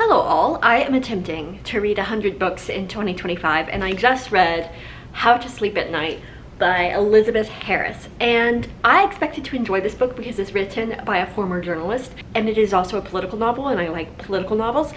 Hello all, I am attempting to read 100 books in 2025 and I just read How to Sleep at Night by Elizabeth Harris, and I expected to enjoy this book because it's written by a former journalist and it is also a political novel and I like political novels.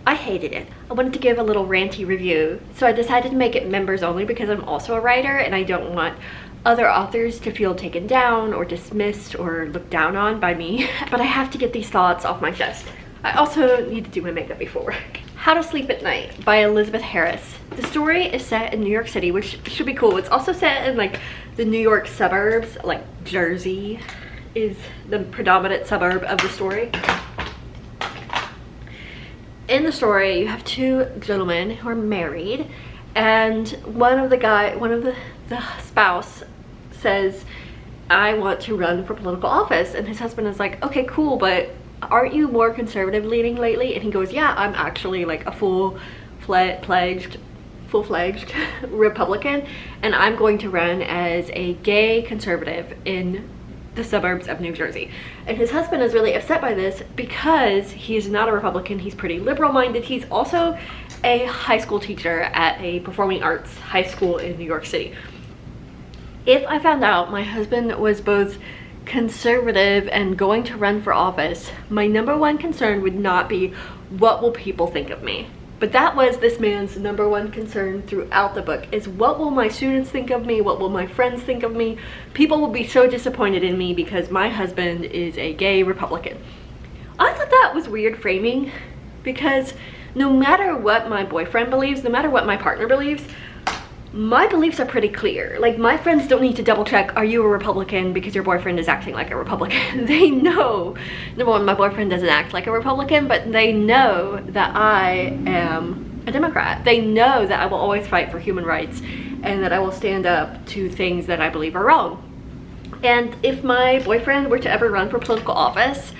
I hated it. I wanted to give a little ranty review, so I decided to make it members only because I'm also a writer and I don't want other authors to feel taken down or dismissed or looked down on by me. But I have to get these thoughts off my chest. I also need to do my makeup before work. How to Sleep at Night by Elizabeth Harris. The story is set in New York City, which should be cool. It's also set in like the New York suburbs, like Jersey is the predominant suburb of the story. In the story, you have two gentlemen who are married, and one of the spouse says, I want to run for political office, and his husband is like, okay, cool, but aren't you more conservative leaning lately? And he goes, yeah, I'm actually like a full-fledged Republican, and I'm going to run as a gay conservative in the suburbs of New Jersey. And his husband is really upset by this because he's not a Republican, he's pretty liberal minded. He's also a high school teacher at a performing arts high school in New York City. If I found out my husband was both conservative and going to run for office, my number one concern would not be what will people think of me. But that was this man's number one concern throughout the book, is what will my students think of me? What will my friends think of me? People will be so disappointed in me because my husband is a gay Republican. I thought that was weird framing, because no matter what my boyfriend believes, no matter what my partner believes, my beliefs are pretty clear. Like, my friends don't need to double check, are you a Republican, because your boyfriend is acting like a Republican. They know, number one, my boyfriend doesn't act like a Republican, but they know that I am a Democrat. They know that I will always fight for human rights and that I will stand up to things that I believe are wrong. And if my boyfriend were to ever run for political office,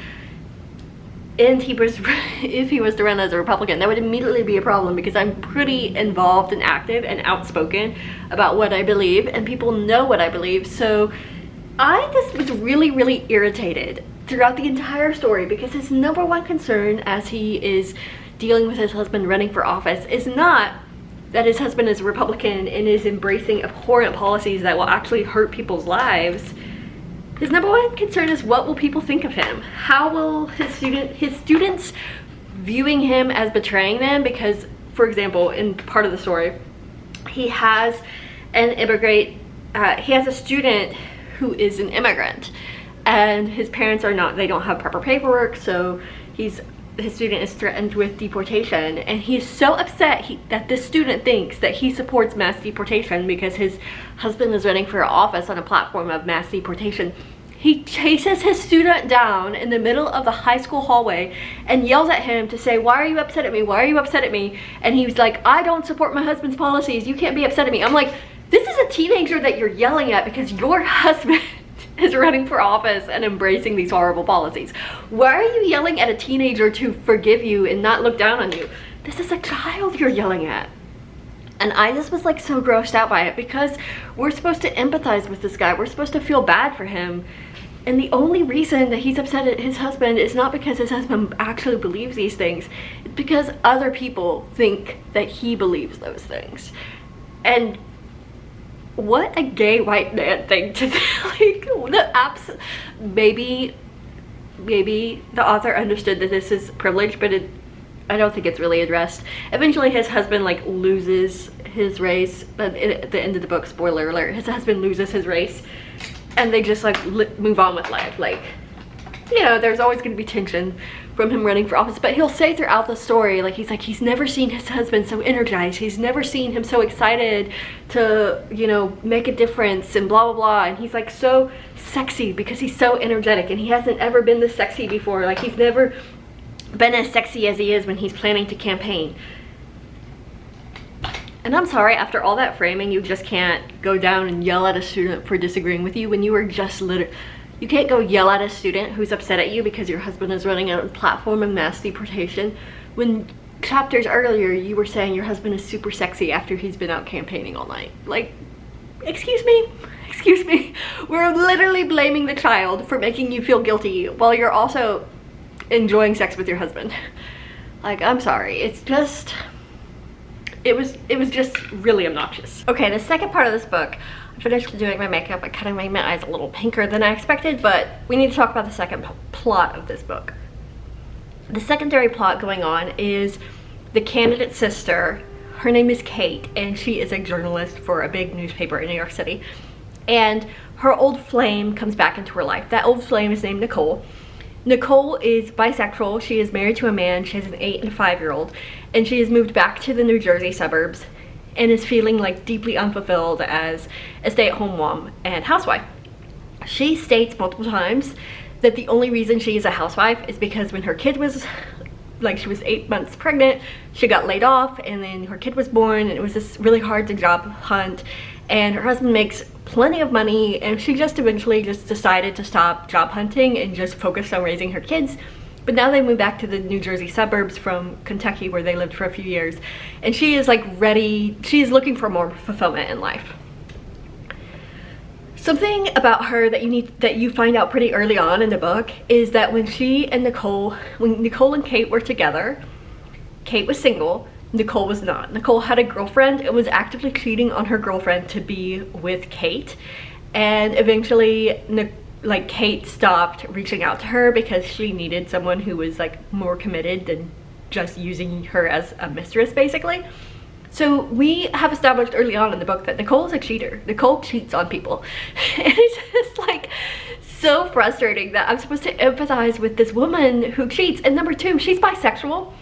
and if he was to run as a Republican, that would immediately be a problem, because I'm pretty involved and active and outspoken about what I believe, and people know what I believe. So I just was really irritated throughout the entire story, because his number one concern as he is dealing with his husband running for office is not that his husband is a Republican and is embracing abhorrent policies that will actually hurt people's lives. His number one concern is, what will people think of him? How will his students viewing him as betraying them? Because, for example, in part of the story, he has a student who is an immigrant, and his parents they don't have proper paperwork, so his student is threatened with deportation, and he's so upset that this student thinks that he supports mass deportation because his husband is running for office on a platform of mass deportation. He chases his student down in the middle of the high school hallway and yells at him to say, why are you upset at me? Why are you upset at me? And he's like, I don't support my husband's policies. You can't be upset at me. I'm like, this is a teenager that you're yelling at because your husband is running for office and embracing these horrible policies. Why are you yelling at a teenager to forgive you and not look down on you? This is a child you're yelling at. And I just was like so grossed out by it, because we're supposed to empathize with this guy. We're supposed to feel bad for him. And the only reason that he's upset at his husband is not because his husband actually believes these things. It's because other people think that he believes those things. And what a gay white man thing to like, maybe the author understood that this is privilege, but I don't think it's really addressed. Eventually his husband like loses his race, but at the end of the book, spoiler alert, his husband loses his race, and they just like move on with life. Like, you know, there's always going to be tension from him running for office, but he'll say throughout the story, like, he's never seen his husband so energized, he's never seen him so excited to, you know, make a difference and blah blah blah, and he's like so sexy because he's so energetic, and he hasn't ever been this sexy before. Like, he's never been as sexy as he is when he's planning to campaign. And I'm sorry, after all that framing, you just can't go down and yell at a student for disagreeing with you when you were just you can't go yell at a student who's upset at you because your husband is running a platform of mass deportation, when chapters earlier you were saying your husband is super sexy after he's been out campaigning all night. Like, excuse me, we're literally blaming the child for making you feel guilty while you're also enjoying sex with your husband. Like, I'm sorry, it's just, it was just really obnoxious. Okay, the second part of this book, I finished doing my makeup. I kind of made my eyes a little pinker than I expected, but we need to talk about the second plot of this book. The secondary plot going on is the candidate's sister. Her name is Kate, and she is a journalist for a big newspaper in New York City. And her old flame comes back into her life. That old flame is named Nicole. Nicole is bisexual. She is married to a man. She has an 8- and 5-year-old, and she has moved back to the New Jersey suburbs and is feeling like deeply unfulfilled as a stay-at-home mom and housewife. She states multiple times that the only reason she is a housewife is because when her kid was, like, she was 8 months pregnant, she got laid off, and then her kid was born, and it was this really hard to job hunt, and her husband makes plenty of money, and she just eventually just decided to stop job hunting and just focus on raising her kids. But now they moved back to the New Jersey suburbs from Kentucky, where they lived for a few years, and she is like ready, she is looking for more fulfillment in life. Something about her that you find out pretty early on in the book is that when Nicole and Kate were together, Kate was single, Nicole was not. Nicole had a girlfriend and was actively cheating on her girlfriend to be with Kate, and eventually Kate stopped reaching out to her because she needed someone who was like more committed than just using her as a mistress, basically. So we have established early on in the book that Nicole is a cheater. Nicole cheats on people. And it's just like so frustrating that I'm supposed to empathize with this woman who cheats. And number two, she's bisexual.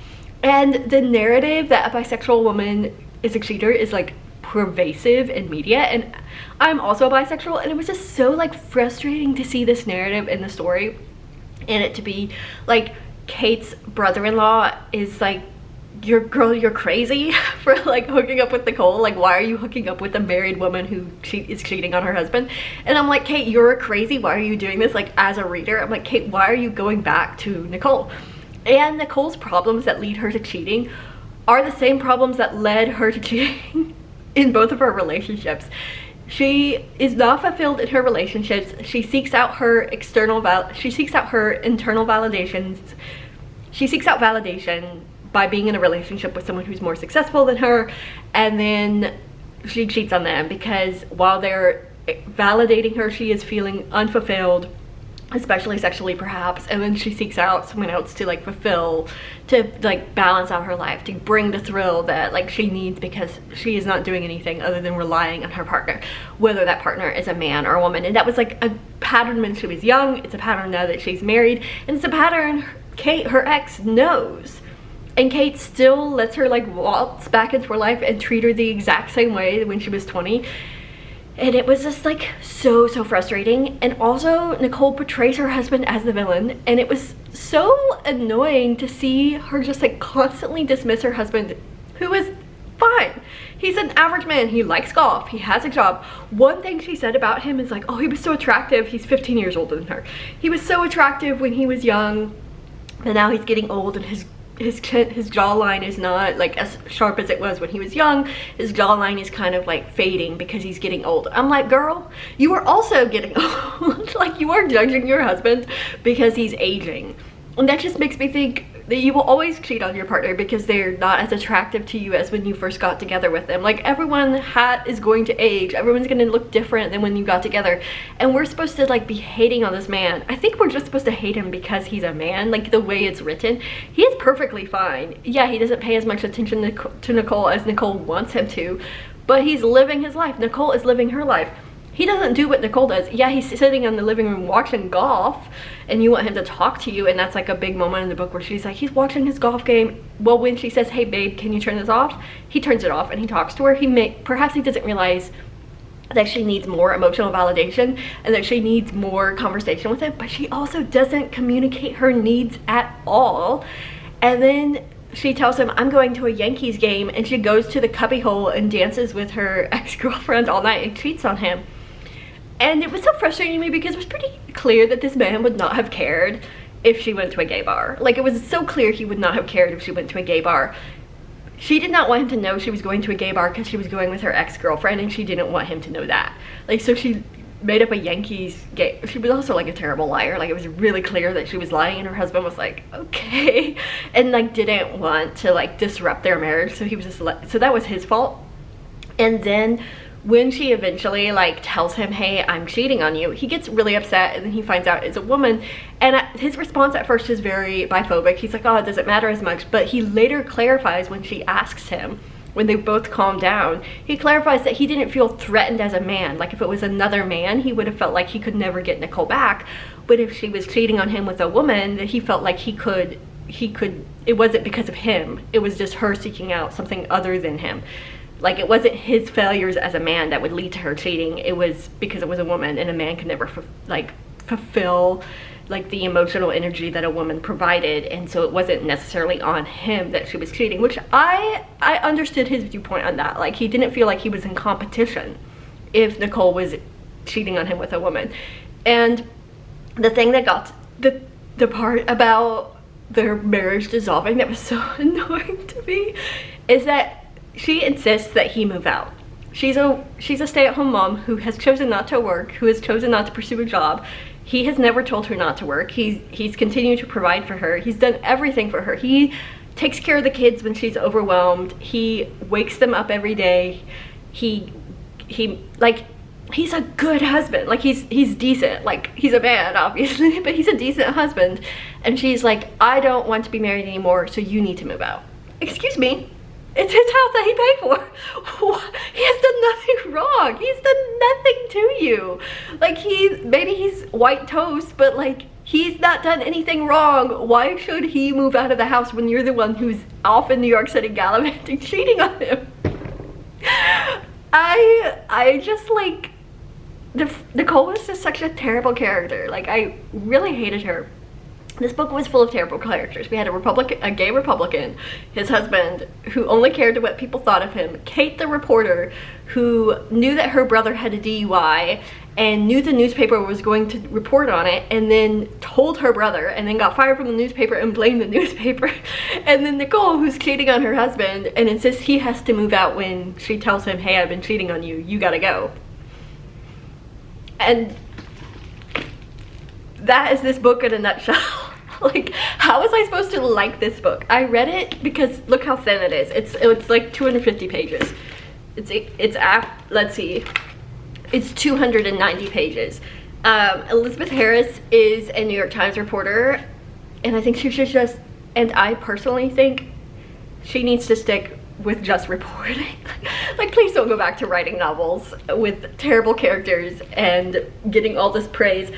And the narrative that a bisexual woman is a cheater is like pervasive in media. And I'm also bisexual, and it was just so like frustrating to see this narrative in the story, and it to be like Kate's brother-in-law is like, you're crazy for like hooking up with Nicole. Like, why are you hooking up with a married woman who is cheating on her husband? And I'm like, Kate, you're crazy. Why are you doing this? Like, as a reader, I'm like, Kate, why are you going back to Nicole? And Nicole's problems that lead her to cheating are the same problems that led her to cheating in both of her relationships. She is not fulfilled in her relationships. She seeks out her internal validations. She seeks out validation by being in a relationship with someone who's more successful than her, and then she cheats on them because while they're validating her, she is feeling unfulfilled, especially sexually perhaps, and then she seeks out someone else to like fulfill, to like balance out her life, to bring the thrill that like she needs because she is not doing anything other than relying on her partner, whether that partner is a man or a woman. And that was like a pattern when she was young, it's a pattern now that she's married, and it's a pattern Kate, her ex, knows. And Kate still lets her like waltz back into her life and treat her the exact same way when she was 20. And it was just like so frustrating. And also Nicole portrays her husband as the villain, and it was so annoying to see her just like constantly dismiss her husband, who is fine. He's an average man, he likes golf, he has a job. One thing she said about him is like, oh, he was so attractive. He's 15 years older than her. He was so attractive when he was young, but now he's getting old and his jawline is not like as sharp as it was when he was young. His jawline is kind of like fading because he's getting old. I'm like, girl, you are also getting old. Like, you are judging your husband because he's aging. And that just makes me think that you will always cheat on your partner because they're not as attractive to you as when you first got together with them. Like, everyone is going to age. Everyone's going to look different than when you got together. And we're supposed to like be hating on this man. I think we're just supposed to hate him because he's a man, like the way it's written. He is perfectly fine. Yeah, he doesn't pay as much attention to Nicole as Nicole wants him to, but he's living his life. Nicole is living her life. He doesn't do what Nicole does. Yeah, he's sitting in the living room watching golf, and you want him to talk to you, and that's like a big moment in the book where she's like, he's watching his golf game. Well, when she says, hey babe, can you turn this off? He turns it off and he talks to her. Perhaps he doesn't realize that she needs more emotional validation and that she needs more conversation with him, but she also doesn't communicate her needs at all. And then she tells him, I'm going to a Yankees game, and she goes to the cubbyhole and dances with her ex-girlfriend all night and cheats on him. And it was so frustrating to me because it was pretty clear that this man would not have cared if she went to a gay bar. Like, it was so clear he would not have cared if she went to a gay bar. She did not want him to know she was going to a gay bar because she was going with her ex-girlfriend, and she didn't want him to know that. Like, so she made up a Yankees game. She was also like a terrible liar. Like, it was really clear that she was lying, and her husband was like, okay, and like didn't want to like disrupt their marriage, so he was just so that was his fault. And then when she eventually like tells him, hey, I'm cheating on you, he gets really upset, and then he finds out it's a woman, and his response at first is very biphobic. He's like, oh, it doesn't matter as much, but he later clarifies when she asks him, when they both calm down, he clarifies that he didn't feel threatened as a man. Like, if it was another man, he would have felt like he could never get Nicole back, but if she was cheating on him with a woman, that he felt like he could, it wasn't because of him, it was just her seeking out something other than him. Like, it wasn't his failures as a man that would lead to her cheating, it was because it was a woman, and a man could never fulfill like the emotional energy that a woman provided, and so it wasn't necessarily on him that she was cheating, which I understood his viewpoint on that. Like, he didn't feel like he was in competition if Nicole was cheating on him with a woman. And the thing that got the part about their marriage dissolving that was so annoying to me is that she insists that he move out. She's a stay-at-home mom who has chosen not to work, who has chosen not to pursue a job. He has never told her not to work. He's continued to provide for her. He's done everything for her. He takes care of the kids when she's overwhelmed. He wakes them up every day. He like, he's a good husband. Like, he's decent. Like, he's a man, obviously, but he's a decent husband. And she's like, I don't want to be married anymore, so you need to move out. Excuse me? It's his house that he paid for. He has done nothing wrong. He's done nothing to you. Like, maybe he's white toast, but like, he's not done anything wrong. Why should he move out of the house when you're the one who's off in New York City gallivanting, cheating on him? I just like, Nicole was just such a terrible character. Like, I really hated her. This book was full of terrible characters. We had a gay Republican, his husband, who only cared what people thought of him, Kate the reporter, who knew that her brother had a DUI and knew the newspaper was going to report on it, and then told her brother, and then got fired from the newspaper and blamed the newspaper. And then Nicole, who's cheating on her husband and insists he has to move out when she tells him, hey, I've been cheating on you, you gotta go. And that is this book in a nutshell. Like, how was I supposed to like this book? I read it because look how thin it is. It's like 250 pages. Let's see. It's 290 pages. Elizabeth Harris is a New York Times reporter, and I think she should just, and I personally think she needs to stick with just reporting. Like, please don't go back to writing novels with terrible characters and getting all this praise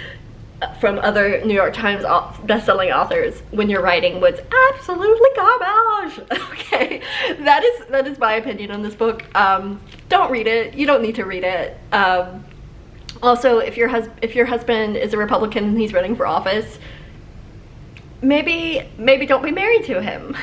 from other New York Times best-selling authors when you're writing was absolutely garbage. Okay, that is my opinion on this book. Don't read it. You don't need to read it. Also, if your husband is a Republican and he's running for office, maybe don't be married to him.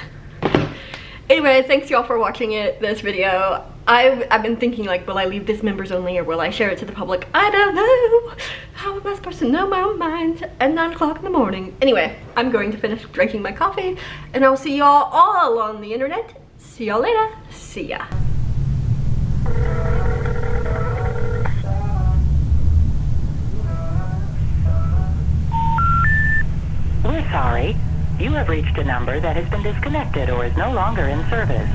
Anyway, thanks y'all for watching this video. I've been thinking, like, will I leave this members only or will I share it to the public? I don't know. How am I supposed to know my own mind at 9 o'clock in the morning? Anyway, I'm going to finish drinking my coffee, and I'll see y'all all on the internet. See y'all later. See ya. We're sorry. You have reached a number that has been disconnected or is no longer in service.